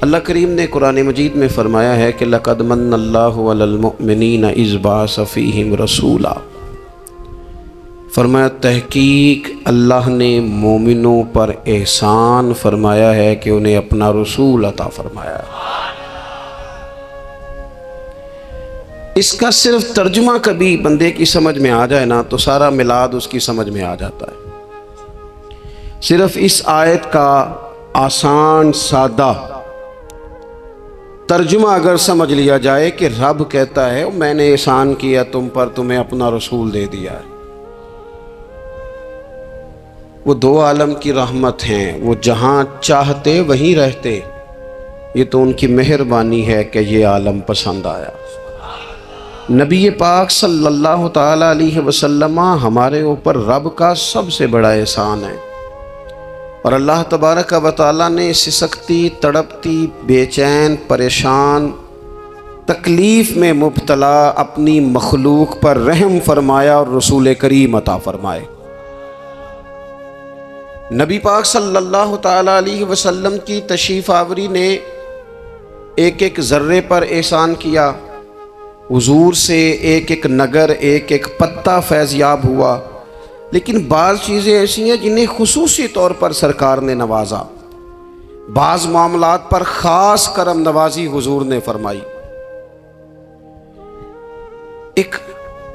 اللہ کریم نے قرآن مجید میں فرمایا ہے کہ لَقَدْ مَنَّ اللَّهُ عَلَى الْمُؤْمِنِينَ إِذْ بَعَثَ فِيهِمْ رَسُولًا، فرمایا تحقیق اللہ نے مومنوں پر احسان فرمایا ہے کہ انہیں اپنا رسول عطا فرمایا ہے۔ اس کا صرف ترجمہ کبھی بندے کی سمجھ میں آ جائے نا تو سارا میلاد اس کی سمجھ میں آ جاتا ہے۔ صرف اس آیت کا آسان سادہ ترجمہ اگر سمجھ لیا جائے کہ رب کہتا ہے میں نے احسان کیا تم پر، تمہیں اپنا رسول دے دیا ہے۔ وہ دو عالم کی رحمت ہیں، وہ جہاں چاہتے وہیں رہتے، یہ تو ان کی مہربانی ہے کہ یہ عالم پسند آیا۔ نبی پاک صلی اللہ تعالی علیہ وسلم ہمارے اوپر رب کا سب سے بڑا احسان ہے، اور اللہ تبارک و تعالیٰ نے سسکتی، تڑپتی، بے چین، پریشان، تکلیف میں مبتلا اپنی مخلوق پر رحم فرمایا اور رسول کریم عطا فرمائے۔ نبی پاک صلی اللہ تعالی علیہ وسلم کی تشریف آوری نے ایک ایک ذرے پر احسان کیا، حضور سے ایک ایک نگر، ایک ایک پتا فیضیاب ہوا، لیکن بعض چیزیں ایسی ہیں جنہیں خصوصی طور پر سرکار نے نوازا، بعض معاملات پر خاص کرم نوازی حضور نے فرمائی۔ ایک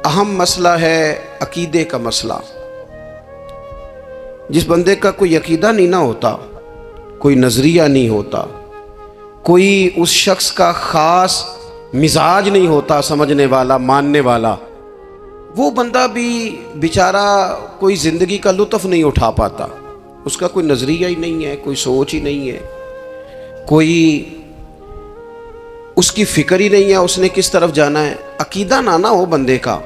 اہم مسئلہ ہے عقیدے کا مسئلہ۔ جس بندے کا کوئی عقیدہ نہیں نہ ہوتا، کوئی نظریہ نہیں ہوتا، کوئی اس شخص کا خاص مزاج نہیں ہوتا سمجھنے والا، ماننے والا، وہ بندہ بھی بیچارہ کوئی زندگی کا لطف نہیں اٹھا پاتا۔ اس کا کوئی نظریہ ہی نہیں ہے، کوئی سوچ ہی نہیں ہے، کوئی اس کی فکر ہی نہیں ہے اس نے کس طرف جانا ہے۔ عقیدہ نہ ہو بندے کا،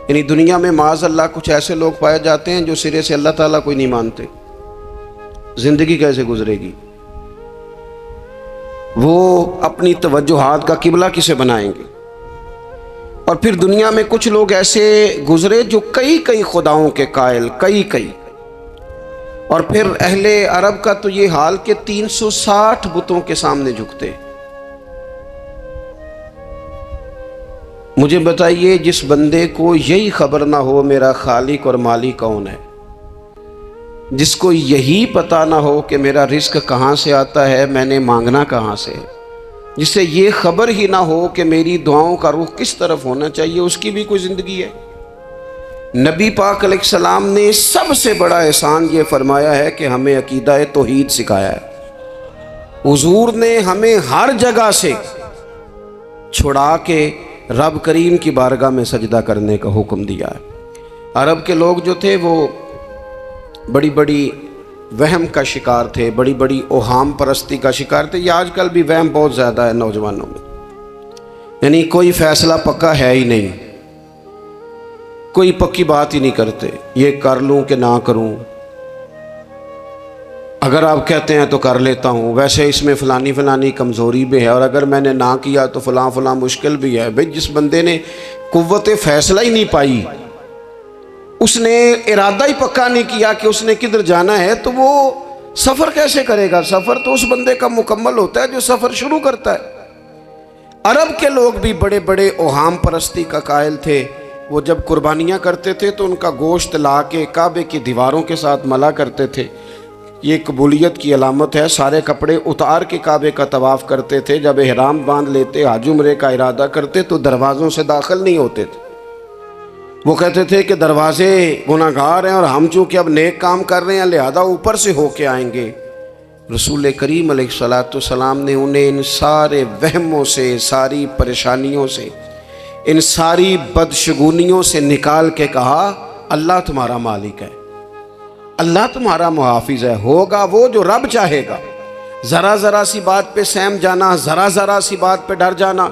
یعنی دنیا میں معاذ اللہ کچھ ایسے لوگ پائے جاتے ہیں جو سرے سے اللہ تعالیٰ کوئی نہیں مانتے، زندگی کیسے گزرے گی؟ وہ اپنی توجہات کا قبلہ کسے بنائیں گے؟ اور پھر دنیا میں کچھ لوگ ایسے گزرے جو کئی خداؤں کے قائل، کئی، اور پھر اہل عرب کا تو یہ حال کہ 360 بتوں کے سامنے جھکتے۔ مجھے بتائیے جس بندے کو یہی خبر نہ ہو میرا خالق اور مالک کون ہے، جس کو یہی پتہ نہ ہو کہ میرا رزق کہاں سے آتا ہے، میں نے مانگنا کہاں سے، جسے یہ خبر ہی نہ ہو کہ میری دعاؤں کا رخ کس طرف ہونا چاہیے، اس کی بھی کوئی زندگی ہے؟ نبی پاک علیہ السلام نے سب سے بڑا احسان یہ فرمایا ہے کہ ہمیں عقیدہ توحید سکھایا ہے۔ حضور نے ہمیں ہر جگہ سے چھڑا کے رب کریم کی بارگاہ میں سجدہ کرنے کا حکم دیا ہے۔ عرب کے لوگ جو تھے وہ بڑی بڑی وہم کا شکار تھے، بڑی بڑی اوہام پرستی کا شکار تھے۔ یہ آج کل بھی وہم بہت زیادہ ہے نوجوانوں میں، یعنی کوئی فیصلہ پکا ہے ہی نہیں، کوئی پکی بات ہی نہیں کرتے، یہ کر لوں کہ نہ کروں، اگر آپ کہتے ہیں تو کر لیتا ہوں، ویسے اس میں فلانی کمزوری بھی ہے، اور اگر میں نے نہ کیا تو فلاں مشکل بھی ہے۔ بھئی جس بندے نے قوت فیصلہ ہی نہیں پائی، اس نے ارادہ ہی پکا نہیں کیا کہ اس نے کدھر جانا ہے، تو وہ سفر کیسے کرے گا؟ سفر تو اس بندے کا مکمل ہوتا ہے جو سفر شروع کرتا ہے۔ عرب کے لوگ بھی بڑے بڑے اوہام پرستی کا قائل تھے۔ وہ جب قربانیاں کرتے تھے تو ان کا گوشت لا کے کعبے کی دیواروں کے ساتھ ملا کرتے تھے، یہ قبولیت کی علامت ہے۔ سارے کپڑے اتار کے کعبے کا طواف کرتے تھے، جب احرام باندھ لیتے، حج عمرے کا ارادہ کرتے تو دروازوں سے داخل نہیں ہوتے تھے۔ وہ کہتے تھے کہ دروازے گناہگار ہیں اور ہم چونکہ اب نیک کام کر رہے ہیں لہذا اوپر سے ہو کے آئیں گے۔ رسول کریم علیہ السلام نے انہیں ان سارے وہموں سے، ساری پریشانیوں سے، ان ساری بدشگونیوں سے نکال کے کہا اللہ تمہارا مالک ہے، اللہ تمہارا محافظ ہے، ہوگا وہ جو رب چاہے گا۔ ذرا سی بات پہ سہم جانا، ذرا سی بات پہ ڈر جانا۔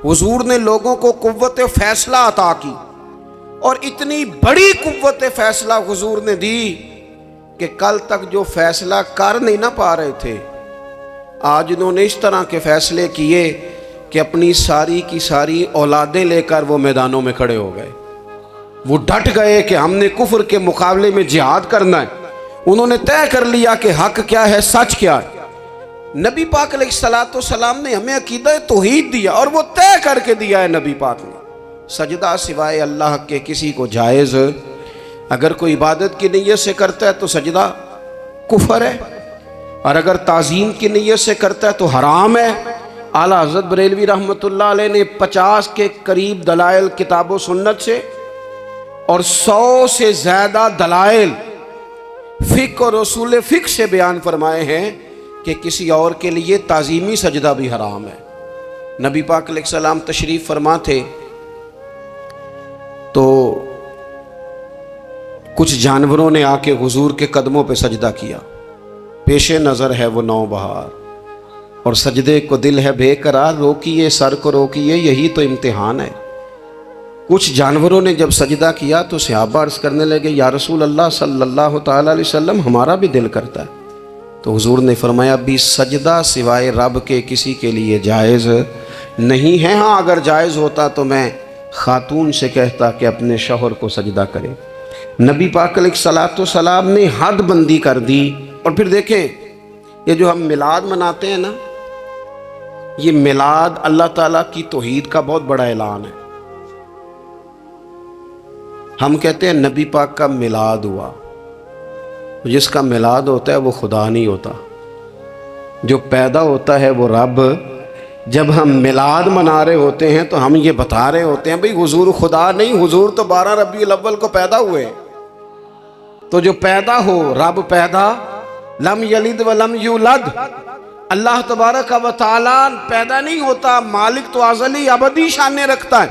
حضور نے لوگوں کو قوت فیصلہ عطا کی، اور اتنی بڑی قوت فیصلہ حضور نے دی کہ کل تک جو فیصلہ کر نہیں نہ پا رہے تھے، آج انہوں نے اس طرح کے فیصلے کیے کہ اپنی ساری کی ساری اولادیں لے کر وہ میدانوں میں کھڑے ہو گئے۔ وہ ڈٹ گئے کہ ہم نے کفر کے مقابلے میں جہاد کرنا ہے۔ انہوں نے طے کر لیا کہ حق کیا ہے، سچ کیا ہے۔ نبی پاک علیہ الصلوۃ والسلام نے ہمیں عقیدہ توحید دیا اور وہ طے کر کے دیا ہے نبی پاک نے، سجدہ سوائے اللہ کے کسی کو جائز، اگر کوئی عبادت کی نیت سے کرتا ہے تو سجدہ کفر ہے، اور اگر تعظیم کی نیت سے کرتا ہے تو حرام ہے۔ اعلیٰ حضرت بریلوی رحمۃ اللہ علیہ نے 50 کے قریب دلائل کتاب و سنت سے اور 100 سے زیادہ دلائل فقہ اور اصول فقہ سے بیان فرمائے ہیں کہ کسی اور کے لیے تعظیمی سجدہ بھی حرام ہے۔ نبی پاک علیہ السلام تشریف فرما تھے تو کچھ جانوروں نے آ کے حضور کے قدموں پہ سجدہ کیا، پیش نظر ہے وہ نوبہار اور سجدے کو دل ہے بے قرار، روکیے سر کو روکیے، یہی تو امتحان ہے۔ کچھ جانوروں نے جب سجدہ کیا تو صحابہ عرض کرنے لگے یا رسول اللہ صلی اللہ تعالیٰ علیہ وسلم ہمارا بھی دل کرتا ہے، تو حضور نے فرمایا بھی سجدہ سوائے رب کے کسی کے لیے جائز نہیں ہے، ہاں اگر جائز ہوتا تو میں خاتون سے کہتا کہ اپنے شوہر کو سجدہ کرے۔ نبی پاک علیہ الصلوۃ والسلام نے حد بندی کر دی۔ اور پھر دیکھیں یہ جو ہم میلاد مناتے ہیں نا، یہ میلاد اللہ تعالیٰ کی توحید کا بہت بڑا اعلان ہے۔ ہم کہتے ہیں نبی پاک کا میلاد ہوا، جس کا میلاد ہوتا ہے وہ خدا نہیں ہوتا، جو پیدا ہوتا ہے وہ رب۔ جب ہم میلاد منا رہے ہوتے ہیں تو ہم یہ بتا رہے ہوتے ہیں بھئی حضور خدا نہیں، حضور تو 12 ربیع الاول کو پیدا ہوئے، تو جو پیدا ہو رب پیدا، لم یلد ولم یولد، اللہ تبارک و تعالیٰ پیدا نہیں ہوتا، مالک تو ازلی ابدی شانیں رکھتا ہے۔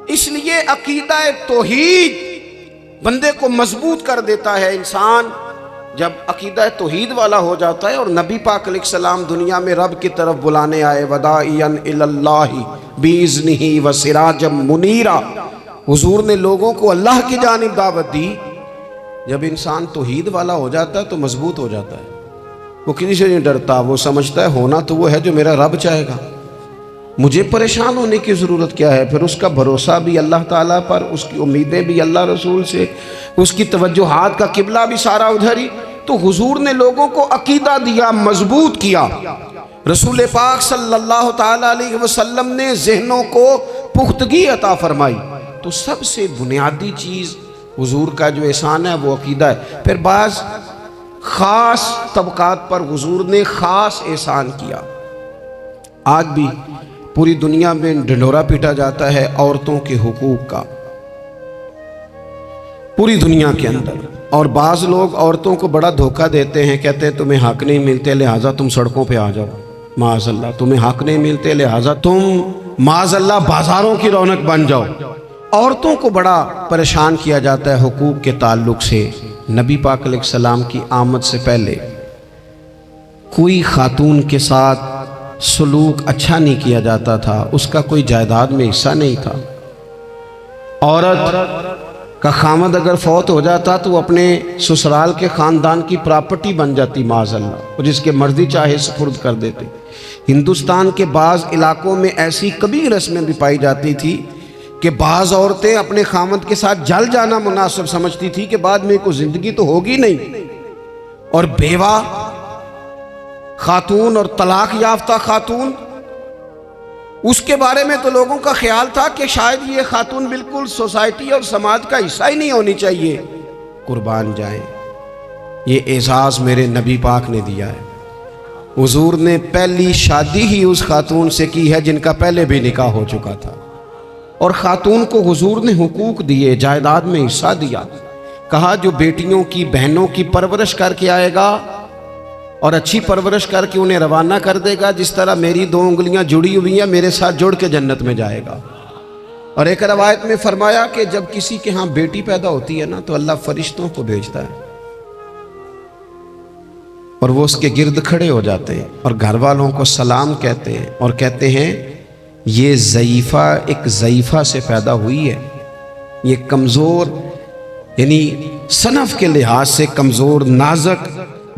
اس لیے عقیدہ توحید بندے کو مضبوط کر دیتا ہے۔ انسان جب عقیدہ توحید والا ہو جاتا ہے، اور نبی پاک علیہ السلام دنیا میں رب کی طرف بلانے آئے، وداعیا الی اللہ باذنہ وسراجا منیرا، حضور نے لوگوں کو اللہ کی جانب دعوت دی۔ جب انسان توحید والا ہو جاتا ہے تو مضبوط ہو جاتا ہے، وہ کسی سے نہیں ڈرتا، وہ سمجھتا ہے ہونا تو وہ ہے جو میرا رب چاہے گا، مجھے پریشان ہونے کی ضرورت کیا ہے۔ پھر اس کا بھروسہ بھی اللہ تعالیٰ پر، اس کی امیدیں بھی اللہ رسول سے، اس کی توجہات کا قبلہ بھی سارا ادھر ہی۔ تو حضور نے لوگوں کو عقیدہ دیا، مضبوط کیا۔ رسول پاک صلی اللہ تعالیٰ علیہ وسلم نے ذہنوں کو پختگی عطا فرمائی۔ تو سب سے بنیادی چیز حضور کا جو احسان ہے وہ عقیدہ ہے۔ پھر بعض خاص طبقات پر حضور نے خاص احسان کیا۔ آج بھی پوری دنیا میں ڈنڈورا پیٹا جاتا ہے عورتوں کے حقوق کا، پوری دنیا کے اندر، اور بعض لوگ عورتوں کو بڑا دھوکہ دیتے ہیں، کہتے ہیں تمہیں حق نہیں ملتے لہٰذا تم سڑکوں پہ آ جاؤ، معاذ اللہ، تمہیں حق نہیں ملتے لہٰذا تم معاذ اللہ بازاروں کی رونق بن جاؤ۔ عورتوں کو بڑا پریشان کیا جاتا ہے حقوق کے تعلق سے۔ نبی پاک علیہ السلام کی آمد سے پہلے کوئی خاتون کے ساتھ سلوک اچھا نہیں کیا جاتا تھا، اس کا کوئی جائیداد میں حصہ نہیں تھا۔ عورت کا خامد اگر فوت ہو جاتا تو وہ اپنے سسرال کے خاندان کی پراپرٹی بن جاتی، معاذ اللہ، اور جس کے مرضی چاہے سپرد کر دیتے۔ ہندوستان کے بعض علاقوں میں ایسی کبھی رسمیں بھی پائی جاتی تھی کہ بعض عورتیں اپنے خامد کے ساتھ جل جانا مناسب سمجھتی تھی کہ بعد میں کوئی زندگی تو ہوگی نہیں، اور بیوہ خاتون اور طلاق یافتہ خاتون، اس کے بارے میں تو لوگوں کا خیال تھا کہ شاید یہ خاتون بالکل سوسائٹی اور سماج کا حصہ ہی نہیں ہونی چاہیے۔ قربان جائیں، یہ اعزاز میرے نبی پاک نے دیا ہے۔ حضور نے پہلی شادی ہی اس خاتون سے کی ہے جن کا پہلے بھی نکاح ہو چکا تھا، اور خاتون کو حضور نے حقوق دیے، جائیداد میں حصہ دیا۔ کہا جو بیٹیوں کی بہنوں کی پرورش کر کے آئے گا اور اچھی پرورش کر کے انہیں روانہ کر دے گا، جس طرح میری 2 انگلیاں جڑی ہوئی ہیں میرے ساتھ جڑ کے جنت میں جائے گا۔ اور ایک روایت میں فرمایا کہ جب کسی کے ہاں بیٹی پیدا ہوتی ہے نا تو اللہ فرشتوں کو بھیجتا ہے، اور وہ اس کے گرد کھڑے ہو جاتے ہیں اور گھر والوں کو سلام کہتے ہیں، اور کہتے ہیں یہ ضعیفہ ایک ضعیفہ سے پیدا ہوئی ہے، یہ کمزور، یعنی صنف کے لحاظ سے کمزور نازک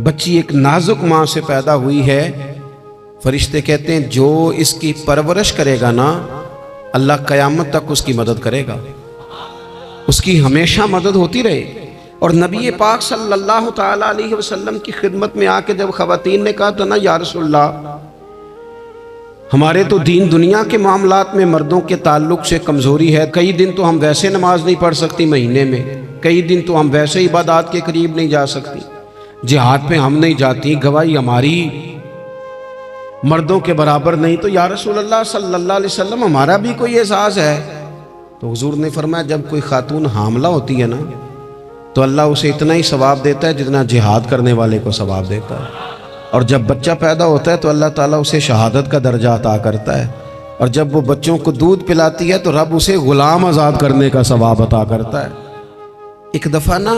بچی ایک نازک ماں سے پیدا ہوئی ہے۔ فرشتے کہتے ہیں جو اس کی پرورش کرے گا نا، اللہ قیامت تک اس کی مدد کرے گا، اس کی ہمیشہ مدد ہوتی رہے۔ اور نبی پاک صلی اللہ تعالیٰ علیہ وسلم کی خدمت میں آ کے جب خواتین نے کہا تو نا یا رسول اللہ، ہمارے تو دین دنیا کے معاملات میں مردوں کے تعلق سے کمزوری ہے، کئی دن تو ہم ویسے نماز نہیں پڑھ سکتی مہینے میں، کئی دن تو ہم ویسے عبادات کے قریب نہیں جا سکتی، جہاد پہ ہم نہیں جاتی، گواہی ہماری مردوں کے برابر نہیں، تو یا رسول اللہ صلی اللہ علیہ وسلم ہمارا بھی کوئی اعزاز ہے؟ تو حضور نے فرمایا جب کوئی خاتون حاملہ ہوتی ہے نا تو اللہ اسے اتنا ہی ثواب دیتا ہے جتنا جہاد کرنے والے کو ثواب دیتا ہے، اور جب بچہ پیدا ہوتا ہے تو اللہ تعالیٰ اسے شہادت کا درجہ عطا کرتا ہے، اور جب وہ بچوں کو دودھ پلاتی ہے تو رب اسے غلام آزاد کرنے کا ثواب عطا کرتا ہے۔ ایک دفعہ نا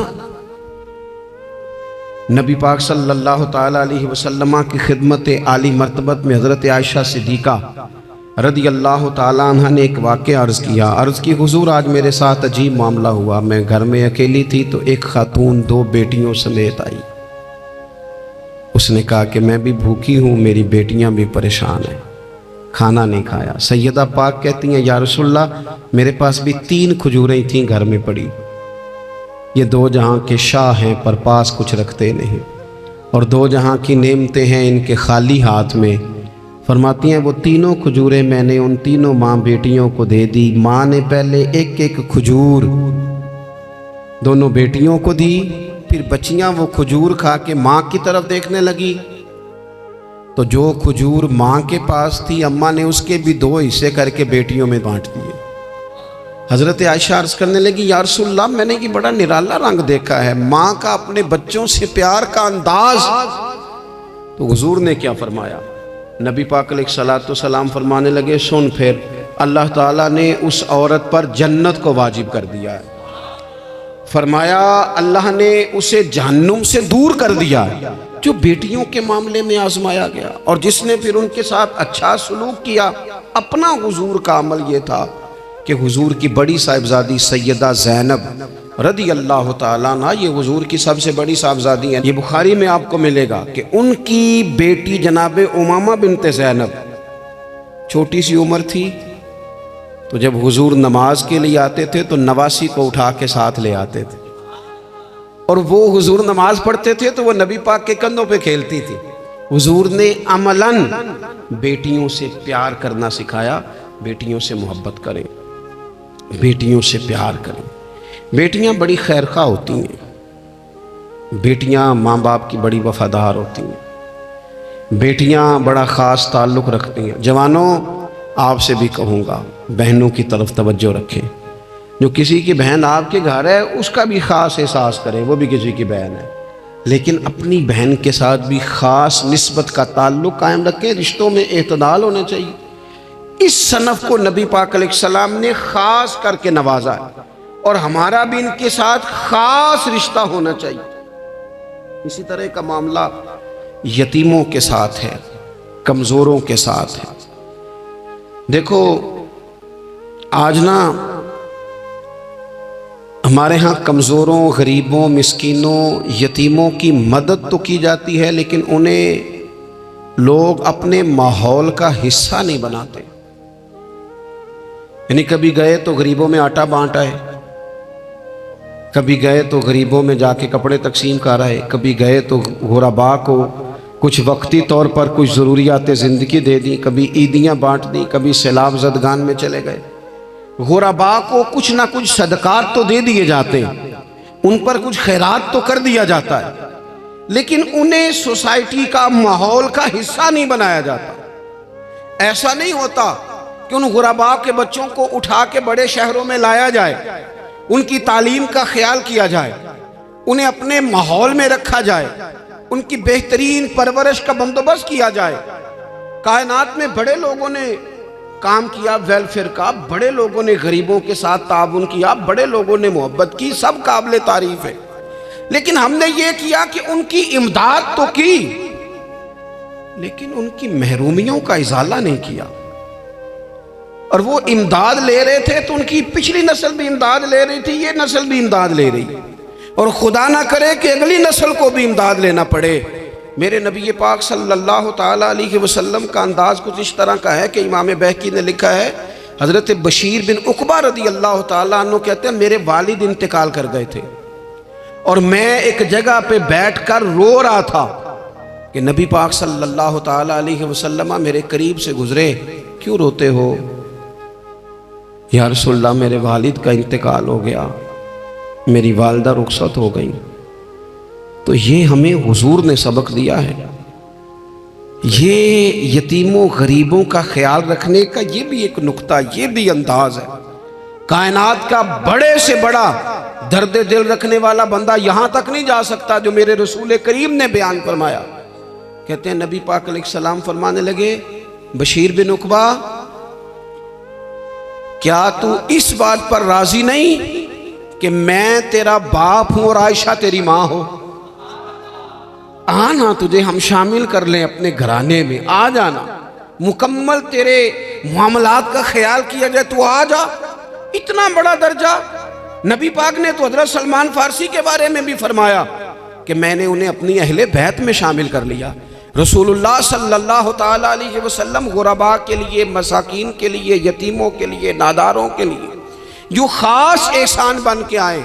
نبی پاک صلی اللہ تعالیٰ علیہ وسلم کی خدمت عالی مرتبت میں حضرت عائشہ صدیقہ رضی اللہ تعالیٰ عنہ نے ایک واقعہ عرض کی حضور آج میرے ساتھ عجیب معاملہ ہوا، میں گھر میں اکیلی تھی تو ایک خاتون 2 بیٹیوں سمیت آئی، اس نے کہا کہ میں بھی بھوکی ہوں، میری بیٹیاں بھی پریشان ہیں، کھانا نہیں کھایا۔ سیدہ پاک کہتی ہیں یا رسول اللہ میرے پاس بھی 3 کھجوریں تھیں گھر میں پڑی، یہ 2 جہاں کے شاہ ہیں پر پاس کچھ رکھتے نہیں، اور 2 جہاں کی نعمتیں ہیں ان کے خالی ہاتھ میں۔ فرماتی ہیں وہ 3 کھجوریں میں نے ان 3 ماں بیٹیوں کو دے دی، ماں نے پہلے ایک کھجور دونوں بیٹیوں کو دی، پھر بچیاں وہ کھجور کھا کے ماں کی طرف دیکھنے لگی، تو جو کھجور ماں کے پاس تھی اماں نے اس کے بھی 2 حصے کر کے بیٹیوں میں بانٹ دیے۔ حضرت عائشہ عرض کرنے لگی یا رسول اللہ میں نے یہ بڑا نرالا رنگ دیکھا ہے، ماں کا اپنے بچوں سے پیار کا انداز۔ تو حضور نے کیا فرمایا؟ نبی پاک علیہ الصلوۃ والسلام فرمانے لگے سن پھر اللہ تعالیٰ نے اس عورت پر جنت کو واجب کر دیا ہے، فرمایا اللہ نے اسے جہنم سے دور کر دیا جو بیٹیوں کے معاملے میں آزمایا گیا، اور جس نے پھر ان کے ساتھ اچھا سلوک کیا۔ اپنا حضور کا عمل یہ تھا کہ حضور کی بڑی صاحبزادی سیدہ زینب رضی اللہ تعالیٰ عنہ، یہ حضور کی سب سے بڑی صاحبزادی ہیں، یہ بخاری میں آپ کو ملے گا کہ ان کی بیٹی جناب امامہ بنت زینب چھوٹی سی عمر تھی، تو جب حضور نماز کے لیے آتے تھے تو نواسی کو اٹھا کے ساتھ لے آتے تھے، اور وہ حضور نماز پڑھتے تھے تو وہ نبی پاک کے کندھوں پہ کھیلتی تھی۔ حضور نے عملاً بیٹیوں سے پیار کرنا سکھایا، بیٹیوں سے محبت کریں، بیٹیوں سے پیار کریں۔ بیٹیاں بڑی خیرخواہ ہوتی ہیں، بیٹیاں ماں باپ کی بڑی وفادار ہوتی ہیں، بیٹیاں بڑا خاص تعلق رکھتی ہیں۔ جوانوں آپ سے بھی کہوں گا بہنوں کی طرف توجہ رکھیں، جو کسی کی بہن آپ کے گھر ہے اس کا بھی خاص احساس کریں، وہ بھی کسی کی بہن ہے، لیکن اپنی بہن کے ساتھ بھی خاص نسبت کا تعلق قائم رکھیں، رشتوں میں اعتدال ہونا چاہیے۔ اس صنف کو نبی پاک علیہ السلام نے خاص کر کے نوازا ہے، اور ہمارا بھی ان کے ساتھ خاص رشتہ ہونا چاہیے۔ اسی طرح کا معاملہ یتیموں کے ساتھ ہے، کمزوروں کے ساتھ ہے۔ دیکھو آج نا ہمارے ہاں کمزوروں، غریبوں، مسکینوں، یتیموں کی مدد تو کی جاتی ہے، لیکن انہیں لوگ اپنے ماحول کا حصہ نہیں بناتے۔ یعنی کبھی گئے تو غریبوں میں آٹا بانٹ آئے، کبھی گئے تو غریبوں میں جا کے کپڑے تقسیم کر آئے، کبھی گئے تو غرباء کو کچھ وقتی طور پر کچھ ضروریات زندگی دے دیں، کبھی عیدیاں بانٹ دیں، کبھی سیلاب زدگان میں چلے گئے۔ غرباء کو کچھ نہ کچھ صدقات تو دے دیے جاتے ہیں، ان پر کچھ خیرات تو کر دیا جاتا ہے، لیکن انہیں سوسائٹی کا ماحول کا حصہ نہیں بنایا جاتا۔ ایسا نہیں ہوتا کہ ان غرباء کے بچوں کو اٹھا کے بڑے شہروں میں لایا جائے، ان کی تعلیم کا خیال کیا جائے، انہیں اپنے ماحول میں رکھا جائے، ان کی بہترین پرورش کا بندوبست کیا جائے۔ کائنات میں بڑے لوگوں نے کام کیا ویلفیئر کا، بڑے لوگوں نے غریبوں کے ساتھ تعاون کیا، بڑے لوگوں نے محبت کی، سب قابل تعریف ہے، لیکن ہم نے یہ کیا کہ ان کی امداد تو کی، لیکن ان کی محرومیوں کا ازالہ نہیں کیا۔ اور وہ امداد لے رہے تھے تو ان کی پچھلی نسل بھی امداد لے رہی تھی، یہ نسل بھی امداد لے رہی، اور خدا نہ کرے کہ اگلی نسل کو بھی امداد لینا پڑے۔ میرے نبی پاک صلی اللہ تعالیٰ علیہ وسلم کا انداز کچھ اس طرح کا ہے کہ امام بہقی نے لکھا ہے، حضرت بشیر بن عقبہ رضی اللہ تعالیٰ عنہ کہتے ہیں میرے والد انتقال کر گئے تھے، اور میں ایک جگہ پہ بیٹھ کر رو رہا تھا کہ نبی پاک صلی اللہ تعالی علیہ وسلم میرے قریب سے گزرے، کیوں روتے ہو؟ یا رسول اللہ میرے والد کا انتقال ہو گیا، میری والدہ رخصت ہو گئی۔ تو یہ ہمیں حضور نے سبق دیا ہے، یہ یتیموں غریبوں کا خیال رکھنے کا یہ بھی ایک نقطہ، یہ بھی انداز ہے۔ کائنات کا بڑے سے بڑا درد دل رکھنے والا بندہ یہاں تک نہیں جا سکتا جو میرے رسول کریم نے بیان فرمایا۔ کہتے ہیں نبی پاک علیہ السلام فرمانے لگے، بشیر بن عقبہ کیا تو اس بات پر راضی نہیں کہ میں تیرا باپ ہوں اور عائشہ تیری ماں ہو؟ آنا تجھے ہم شامل کر لیں اپنے گھرانے میں، آ جانا، مکمل تیرے معاملات کا خیال کیا جائے، تو آ جا۔ اتنا بڑا درجہ نبی پاک نے تو حضرت سلمان فارسی کے بارے میں بھی فرمایا کہ میں نے انہیں اپنی اہل بیت میں شامل کر لیا۔ رسول اللہ صلی اللہ تعالی علیہ وسلم غرباء کے لیے، مساکین کے لیے، یتیموں کے لیے، ناداروں کے لیے جو خاص احسان بن کے آئے،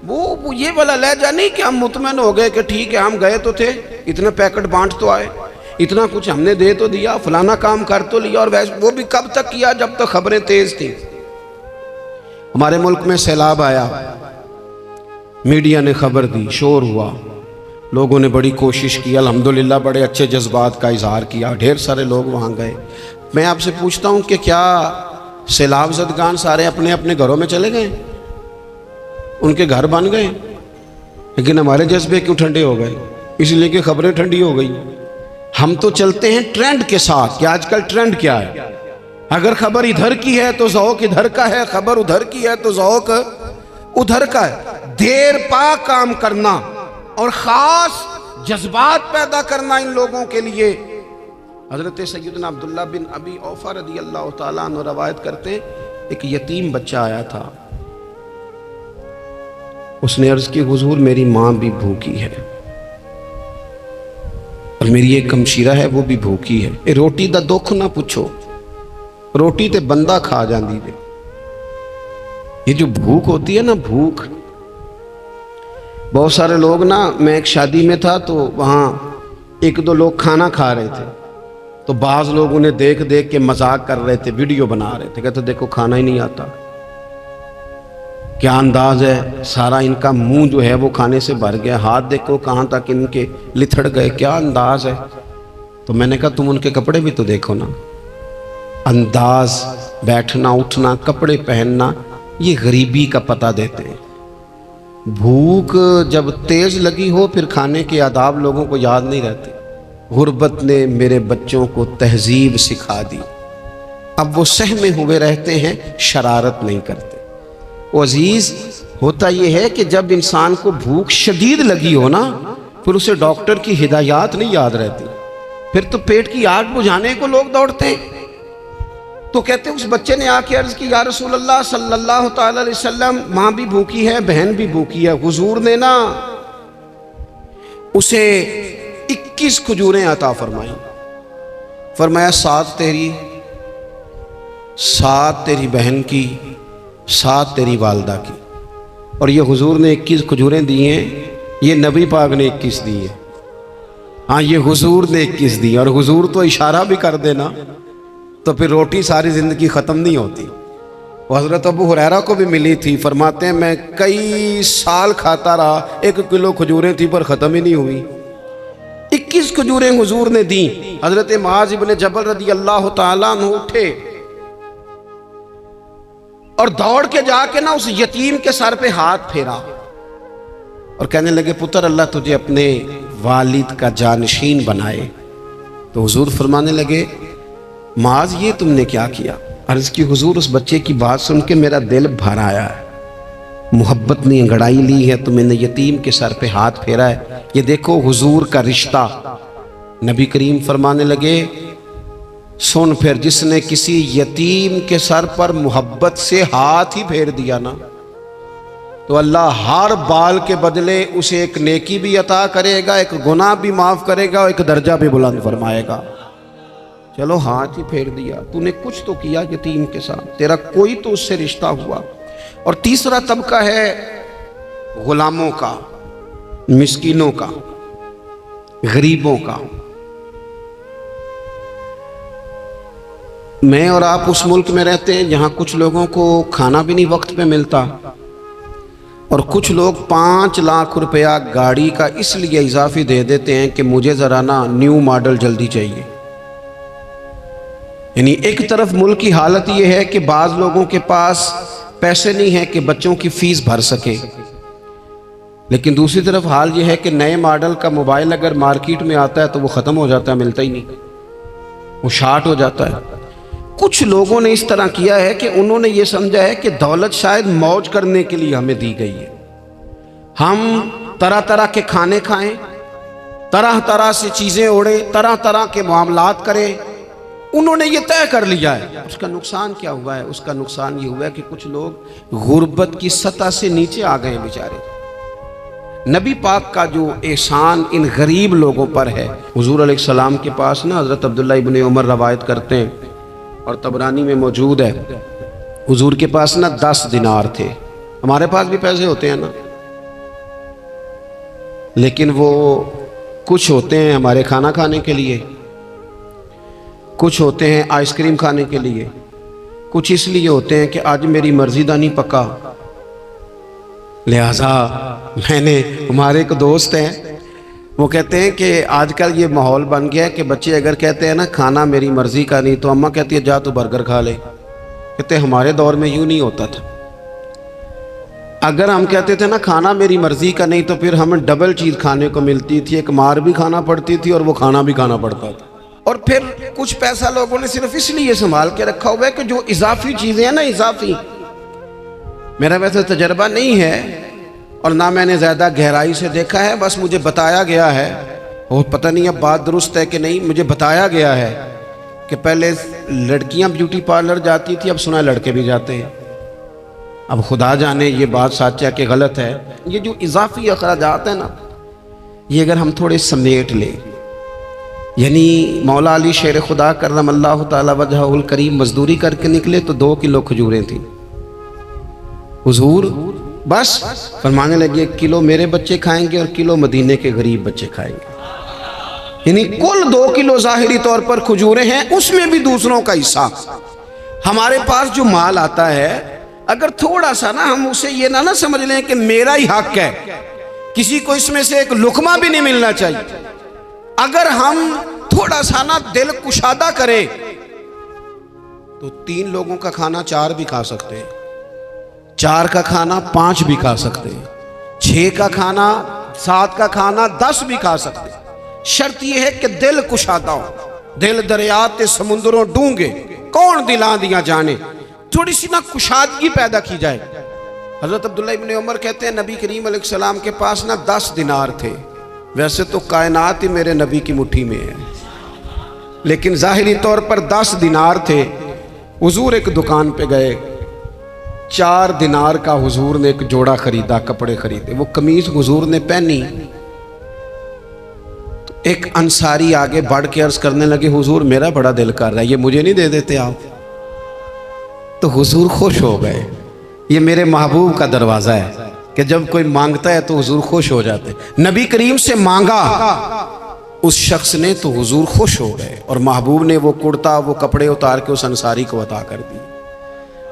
وہ یہ والا لہجہ نہیں کہ ہم مطمئن ہو گئے کہ ٹھیک ہے ہم گئے تو تھے، اتنے پیکٹ بانٹ تو آئے، اتنا کچھ ہم نے دے تو دیا، فلانا کام کر تو لیا، اور وہ بھی کب تک کیا؟ جب تک خبریں تیز تھیں۔ ہمارے ملک میں سیلاب آیا، میڈیا نے خبر دی، شور ہوا، لوگوں نے بڑی کوشش کی، الحمدللہ بڑے اچھے جذبات کا اظہار کیا، ڈھیر سارے لوگ وہاں گئے۔ میں آپ سے پوچھتا ہوں کہ کیا سیلاب زدگان سارے اپنے اپنے گھروں میں چلے گئے؟ ان کے گھر بن گئے؟ لیکن ہمارے جذبے کیوں ٹھنڈے ہو گئے؟ اس لیے کہ خبریں ٹھنڈی ہو گئی۔ ہم تو چلتے ہیں ٹرینڈ کے ساتھ کہ آج کل ٹرینڈ کیا ہے، اگر خبر ادھر کی ہے تو ذوق ادھر کا ہے، خبر ادھر کی ہے تو ذوق ادھر کا ہے۔ دیر پا کام کرنا اور خاص جذبات پیدا کرنا ان لوگوں کے لیے۔ حضرت سیدنا عبداللہ بن ابی اوفا رضی اللہ تعالیٰ عنہ روایت کرتے ہیں، ایک یتیم بچہ آیا تھا، اس نے عرض کی حضور میری ماں بھی بھوکی ہے اور میری ایک ہمشیرہ ہے وہ بھی بھوکی ہے، اے روٹی دا دکھ نہ پوچھو، روٹی تے بندہ کھا جاندی دے۔ یہ جو بھوک ہوتی ہے نا، بھوک، بہت سارے لوگ نا، میں ایک شادی میں تھا تو وہاں ایک دو لوگ کھانا کھا رہے تھے، تو بعض لوگ انہیں دیکھ دیکھ کے مذاق کر رہے تھے، ویڈیو بنا رہے تھے، کہتے دیکھو کھانا ہی نہیں آتا، کیا انداز ہے، سارا ان کا منہ جو ہے وہ کھانے سے بھر گیا، ہاتھ دیکھو کہاں تک ان کے لتھڑ گئے، کیا انداز ہے۔ تو میں نے کہا تم ان کے کپڑے بھی تو دیکھو نا، انداز، بیٹھنا اٹھنا، کپڑے پہننا، یہ غریبی کا پتہ دیتے ہیں۔ بھوک جب تیز لگی ہو پھر کھانے کے آداب لوگوں کو یاد نہیں رہتے۔ غربت نے میرے بچوں کو تہذیب سکھا دی، اب وہ سہمے ہوئے رہتے ہیں، شرارت نہیں کرتے۔ وہ عزیز، ہوتا یہ ہے کہ جب انسان کو بھوک شدید لگی ہو نا، پھر اسے ڈاکٹر کی ہدایات نہیں یاد رہتی، پھر تو پیٹ کی آگ بجھانے کو لوگ دوڑتے ہیں۔ تو کہتے ہیں اس بچے نے آ کے عرض کی، یا رسول اللہ صلی اللہ تعالی علیہ وسلم ماں بھی بھوکی ہے، بہن بھی بھوکی ہے۔ حضور نے نا اسے 21 کھجوریں عطا فرمائی، فرمایا 7 تیری، 7 تیری بہن کی، 7 تیری والدہ کی۔ اور یہ حضور نے 21 کھجوریں دی ہیں، یہ نبی پاک نے 21 دی ہیں، ہاں یہ حضور نے 21 دی، اور حضور تو اشارہ بھی کر دینا تو پھر روٹی ساری زندگی ختم نہیں ہوتی۔ وہ حضرت ابو ہریرہ کو بھی ملی تھی، فرماتے ہیں میں کئی سال کھاتا رہا، 1 کلو کھجوریں تھی پر ختم ہی نہیں ہوئی۔ 21 کھجوریں حضور نے دیں۔ حضرت معاذ ابن جبل رضی اللہ تعالیٰ عنہ اٹھے اور دوڑ کے جا کے نا اس یتیم کے سر پہ ہاتھ پھیرا اور کہنے لگے، پتر اللہ تجھے اپنے والد کا جانشین بنائے۔ تو حضور فرمانے لگے، معاذ یہ تم نے کیا کیا؟ عرض کی حضور اس بچے کی بات سن کے میرا دل بھر آیا ہے، محبت نے انگڑائی لی ہے تو میں نے یتیم کے سر پہ ہاتھ پھیرا ہے، یہ دیکھو حضور کا رشتہ۔ نبی کریم فرمانے لگے، سن پھر جس نے کسی یتیم کے سر پر محبت سے ہاتھ ہی پھیر دیا نا، تو اللہ ہر بال کے بدلے اسے ایک نیکی بھی عطا کرے گا، ایک گناہ بھی معاف کرے گا، ایک درجہ بھی بلند فرمائے گا۔ چلو ہاتھ ہی پھیر دیا، تو نے کچھ تو کیا یتیم کے ساتھ، تیرا کوئی تو اس سے رشتہ ہوا۔ اور تیسرا طبقہ ہے غلاموں کا، مسکینوں کا، غریبوں کا۔ میں اور آپ اس ملک میں رہتے ہیں جہاں کچھ لوگوں کو کھانا بھی نہیں وقت پہ ملتا، اور کچھ لوگ 5 لاکھ روپیہ گاڑی کا اس لیے اضافی دے دیتے ہیں کہ مجھے ذرا نا نیو ماڈل جلدی چاہیے۔ یعنی ایک طرف ملک کی حالت یہ ہے کہ بعض لوگوں کے پاس پیسے نہیں ہیں کہ بچوں کی فیس بھر سکیں، لیکن دوسری طرف حال یہ ہے کہ نئے ماڈل کا موبائل اگر مارکیٹ میں آتا ہے تو وہ ختم ہو جاتا ہے، ملتا ہی نہیں، وہ شارٹ ہو جاتا ہے۔ کچھ لوگوں نے اس طرح کیا ہے کہ انہوں نے یہ سمجھا ہے کہ دولت شاید موج کرنے کے لیے ہمیں دی گئی ہے، ہم طرح طرح کے کھانے کھائیں، طرح طرح سے چیزیں اوڑیں، طرح طرح کے معاملات کریں، انہوں نے یہ طے کر لیا ہے۔ اس کا نقصان کیا ہوا ہے؟ اس کا نقصان یہ ہوا ہے کہ کچھ لوگ غربت کی سطح سے نیچے آ گئے ہیں بیچارے۔ نبی پاک کا جو احسان ان غریب لوگوں پر ہے، حضور علیہ السلام کے پاس نا حضرت عبداللہ ابن عمر روایت کرتے ہیں اور طبرانی میں موجود ہے، حضور کے پاس نا 10 دینار تھے۔ ہمارے پاس بھی پیسے ہوتے ہیں نا، لیکن وہ کچھ ہوتے ہیں ہمارے کھانا کھانے کے لیے، کچھ ہوتے ہیں آئس کریم کھانے کے لیے، کچھ اس لیے ہوتے ہیں کہ آج میری مرضی دا نہیں پکا، لہٰذا میں نے، ہمارے ایک دوست ہیں وہ کہتے ہیں کہ آج کل یہ ماحول بن گیا ہے کہ بچے اگر کہتے ہیں نا کھانا میری مرضی کا نہیں، تو اماں کہتی ہے جا تو برگر کھا لے۔ کہتے ہیں ہمارے دور میں یوں نہیں ہوتا تھا، اگر ہم کہتے تھے نا کھانا میری مرضی کا نہیں تو پھر ہمیں ڈبل چیز کھانے کو ملتی تھی، ایک مار بھی کھانا پڑتی تھی اور وہ کھانا بھی کھانا پڑتا تھا۔ اور پھر کچھ پیسہ لوگوں نے صرف اس لیے سنبھال کے رکھا ہوا ہے کہ جو اضافی چیزیں ہیں نا، اضافی، میرا ویسے تجربہ نہیں ہے اور نہ میں نے زیادہ گہرائی سے دیکھا ہے، بس مجھے بتایا گیا ہے، اور پتہ نہیں اب بات درست ہے کہ نہیں، مجھے بتایا گیا ہے کہ پہلے لڑکیاں بیوٹی پارلر جاتی تھی، اب سنا لڑکے بھی جاتے ہیں۔ اب خدا جانے یہ بات سچ ہے کہ غلط ہے۔ یہ جو اضافی اخراجات ہیں نا، یہ اگر ہم تھوڑے سمیٹ لیں، یعنی مولا علی شیر خدا کرم اللہ تعالی وجہہ الکریم مزدوری کر کے نکلے تو 2 کلو کھجوریں تھیں، حضور بس فرمانے لگے 1 کلو میرے بچے کھائیں گے اور کلو مدینے کے غریب بچے کھائیں گے، یعنی کل 2 کلو ظاہری طور پر کھجوریں ہیں، اس میں بھی دوسروں کا حصہ۔ ہمارے پاس جو مال آتا ہے اگر تھوڑا سا نا ہم اسے یہ نہ سمجھ لیں کہ میرا ہی حق ہے، کسی کو اس میں سے ایک لقمہ بھی نہیں ملنا چاہیے، اگر ہم تھوڑا سا نا دل کشادہ کریں تو 3 لوگوں کا کھانا 4 بھی کھا سکتے ہیں، 4 کا کھانا 5 بھی کھا سکتے ہیں، 6 کا کھانا 7 کا کھانا 10 بھی کھا سکتے ہیں۔ شرط یہ ہے کہ دل کشادہ ہو، دل دریات سمندروں ڈونگے کون دلاں دیا جانے، تھوڑی سی نا کشادگی پیدا کی جائے۔ حضرت عبداللہ ابن عمر کہتے ہیں نبی کریم علیہ السلام کے پاس نا 10 دینار تھے، ویسے تو کائنات ہی میرے نبی کی مٹھی میں ہے، لیکن ظاہری طور پر 10 دینار تھے۔ حضور ایک دکان پہ گئے، 4 دینار کا حضور نے ایک جوڑا خریدا، کپڑے خریدے، وہ قمیض حضور نے پہنی تو ایک انصاری آگے بڑھ کے عرض کرنے لگے حضور میرا بڑا دل کر رہا ہے، یہ مجھے نہیں دے دیتے آپ؟ تو حضور خوش ہو گئے۔ یہ میرے محبوب کا دروازہ ہے کہ جب کوئی مانگتا ہے تو حضور خوش ہو جاتے ہیں۔ نبی کریم سے مانگا اس شخص نے تو حضور خوش ہو گئے، اور محبوب نے وہ کرتا، وہ کپڑے اتار کے اس انصاری کو عطا کر دی،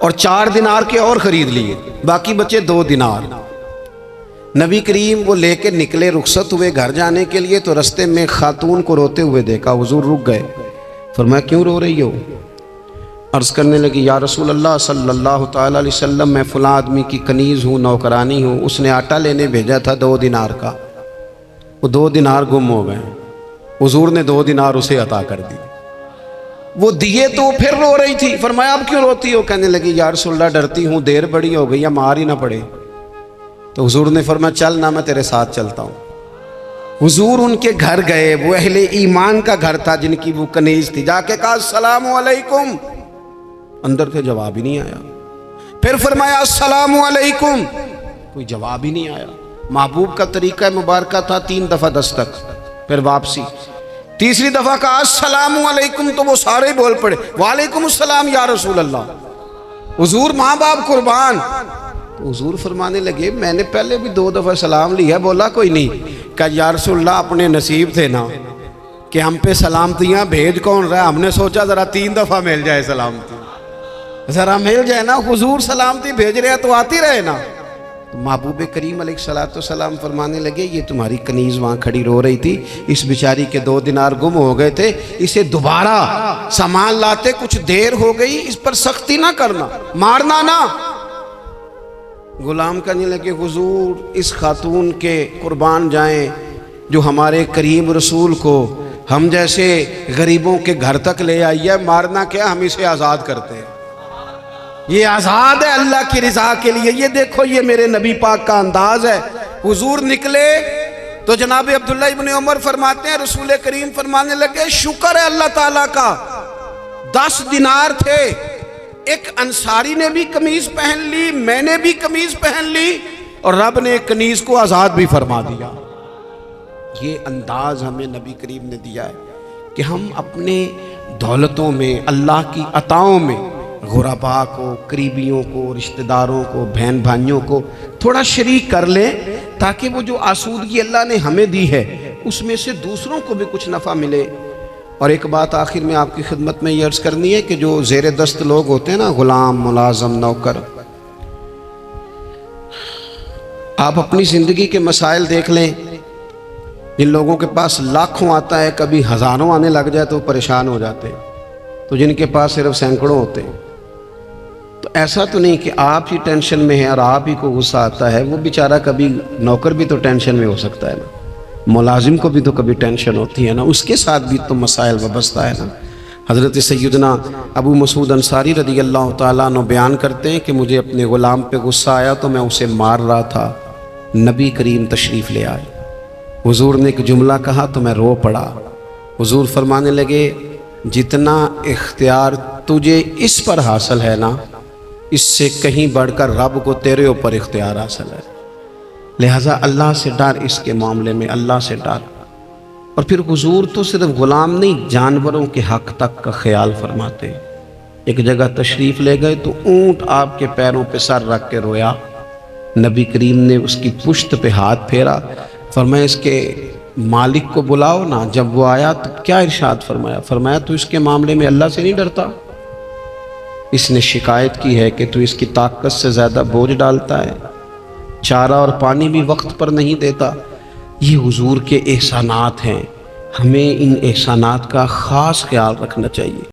اور 4 دینار کے اور خرید لیے، باقی بچے 2 دینار۔ نبی کریم وہ لے کے نکلے، رخصت ہوئے گھر جانے کے لیے، تو رستے میں خاتون کو روتے ہوئے دیکھا، حضور رک گئے، فرمایا کیوں رو رہی ہو؟ عرض کرنے لگی یا رسول اللہ صلی اللہ تعالی علیہ وسلم میں فلاں آدمی کی کنیز ہوں، نوکرانی ہوں، اس نے آٹا لینے بھیجا تھا 2 دینار کا، وہ 2 دینار گم ہو گئے، حضور نے 2 دینار اسے عطا کر دی، وہ دیے تو پھر رو رہی تھی، فرمایا اب کیوں روتی ہو؟ کہنے لگی یا رسول اللہ ڈرتی ہوں دیر بڑی ہو گئی یا مار ہی نہ پڑے۔ تو حضور نے فرمایا چل نہ میں تیرے ساتھ چلتا ہوں۔ حضور ان کے گھر گئے، وہ اہل ایمان کا گھر تھا جن کی وہ کنیز تھی، جا کے کہا السلام علیکم، اندر سے جواب ہی نہیں آیا، پھر فرمایا السلام علیکم، کوئی جواب ہی نہیں آیا۔ محبوب کا طریقہ مبارکہ تھا 3 دفعہ دستک، پھر واپسی، تیسری دفعہ کہا السلام علیکم تو وہ سارے بول پڑے وعلیکم السلام یا رسول اللہ، حضور ماں باپ قربان۔ حضور فرمانے لگے میں نے پہلے بھی 2 دفعہ سلام لیا، بولا کوئی نہیں۔ کہا یا رسول اللہ اپنے نصیب تھے نا کہ ہم پہ سلامتیاں بھیج کون رہا ہے، ہم نے سوچا ذرا 3 دفعہ مل جائے سلامتی، ذرا مل جائے نا، حضور سلامتی بھیج رہے ہیں تو آتی رہے نا۔ تو محبوب کریم علیہ السلام فرمانے لگے یہ تمہاری کنیز وہاں کھڑی رو رہی تھی، اس بیچاری کے 2 دینار گم ہو گئے تھے، اسے دوبارہ سامان لاتے کچھ دیر ہو گئی، اس پر سختی نہ کرنا، مارنا نہ۔ غلام کہنے لگے حضور اس خاتون کے قربان جائیں جو ہمارے کریم رسول کو ہم جیسے غریبوں کے گھر تک لے آئی ہے، مارنا کیا، ہم اسے آزاد کرتے ہیں، یہ آزاد ہے اللہ کی رضا کے لیے۔ یہ دیکھو یہ میرے نبی پاک کا انداز ہے۔ حضور نکلے تو جناب عبداللہ ابن عمر فرماتے ہیں رسول کریم فرمانے لگے شکر ہے اللہ تعالیٰ کا، 10 دینار تھے، ایک انصاری نے بھی قمیض پہن لی، میں نے بھی قمیض پہن لی، اور رب نے ایک کنیز کو آزاد بھی فرما دیا۔ یہ انداز ہمیں نبی کریم نے دیا ہے کہ ہم اپنے دولتوں میں، اللہ کی عطاؤں میں غرباء کو، قریبیوں کو، رشتہ داروں کو، بہن بھائیوں کو تھوڑا شریک کر لیں، تاکہ وہ جو آسودگی اللہ نے ہمیں دی ہے اس میں سے دوسروں کو بھی کچھ نفع ملے۔ اور ایک بات آخر میں آپ کی خدمت میں یہ عرض کرنی ہے کہ جو زیر دست لوگ ہوتے ہیں نا، غلام، ملازم، نوکر، آپ اپنی زندگی کے مسائل دیکھ لیں، جن لوگوں کے پاس لاکھوں آتا ہے، کبھی ہزاروں آنے لگ جائے تو پریشان ہو جاتے ہیں، تو جن کے پاس صرف سینکڑوں ہوتے ہیں، تو ایسا تو نہیں کہ آپ ہی ٹینشن میں ہیں اور آپ ہی کو غصہ آتا ہے، وہ بیچارہ کبھی نوکر بھی تو ٹینشن میں ہو سکتا ہے نا، ملازم کو بھی تو کبھی ٹینشن ہوتی ہے نا، اس کے ساتھ بھی تو مسائل وابستہ ہے نا۔ حضرت سیدنا ابو مسعود انصاری رضی اللہ تعالیٰ عنہ بیان کرتے ہیں کہ مجھے اپنے غلام پہ غصہ آیا تو میں اسے مار رہا تھا، نبی کریم تشریف لے آئے، حضور نے ایک جملہ کہا تو میں رو پڑا۔ حضور فرمانے لگے جتنا اختیار تجھے اس پر حاصل ہے نا، اس سے کہیں بڑھ کر رب کو تیرے اوپر اختیار حاصل ہے، لہٰذا اللہ سے ڈر، اس کے معاملے میں اللہ سے ڈر۔ اور پھر حضور تو صرف غلام نہیں، جانوروں کے حق تک کا خیال فرماتے ہیں۔ ایک جگہ تشریف لے گئے تو اونٹ آپ کے پیروں پہ سر رکھ کے رویا، نبی کریم نے اس کی پشت پہ ہاتھ پھیرا، فرمایا اس کے مالک کو بلاؤ نا۔ جب وہ آیا تو کیا ارشاد فرمایا؟ فرمایا تو اس کے معاملے میں اللہ سے نہیں ڈرتا، اس نے شکایت کی ہے کہ تو اس کی طاقت سے زیادہ بوجھ ڈالتا ہے، چارہ اور پانی بھی وقت پر نہیں دیتا۔ یہ حضور کے احسانات ہیں، ہمیں ان احسانات کا خاص خیال رکھنا چاہیے۔